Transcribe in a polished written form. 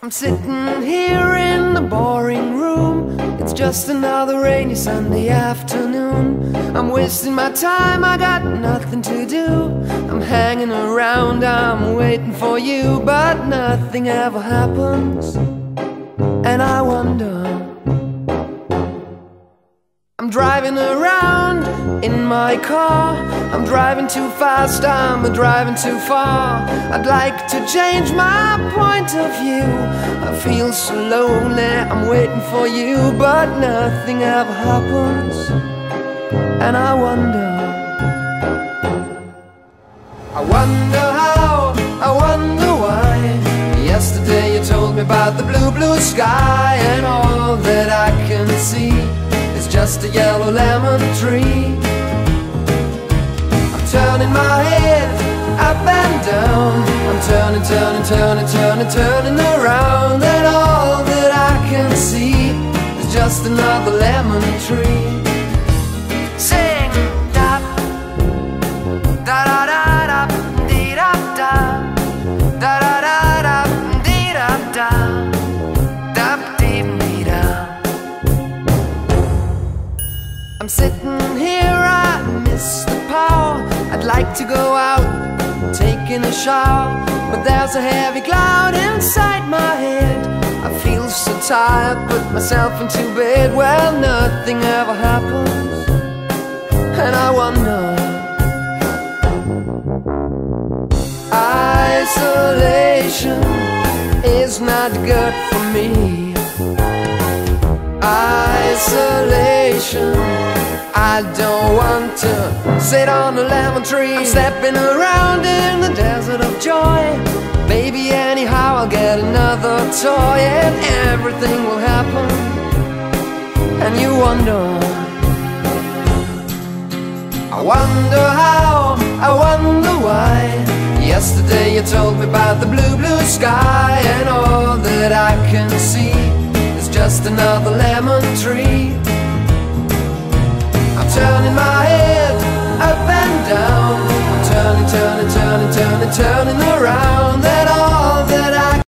I'm sitting here in the boring room. It's just another rainy Sunday afternoon. I'm wasting my time, I got nothing to do. I'm hanging around, I'm waiting for you, but nothing ever happens. And I wonder, I'm driving around in my car. I'm driving too fast, I'm driving too far. I'd like to change my point of view. I feel so lonely, I'm waiting for you, but nothing ever happens. And I wonder how, I wonder why. Yesterday you told me about the blue, blue sky, and all that I can see is just a yellow lemon tree. I'm turning my head up and down. I'm turning, turning, turning, turning, turning around, and all that I can see is just another lemon tree. Sing da da da da da dee da da da da da da dee da da da dee dee da. I'm sitting here, I miss the power. I'd like to go out, taking a shower, but there's a heavy cloud inside my head. I feel so tired, put myself into bed. Well, nothing ever happens, and I wonder. Isolation is not good for me. Isolation, I don't want to sit on a lemon tree. I'm stepping around in the desert of joy. Maybe anyhow I'll get another toy, and everything will happen. And you wonder, I wonder how, I wonder why. Yesterday you told me about the blue, blue sky, and all that I can see is just another lemon tree. I'm turning my head up and down. I'm turning, turning, turning, turning, turning around.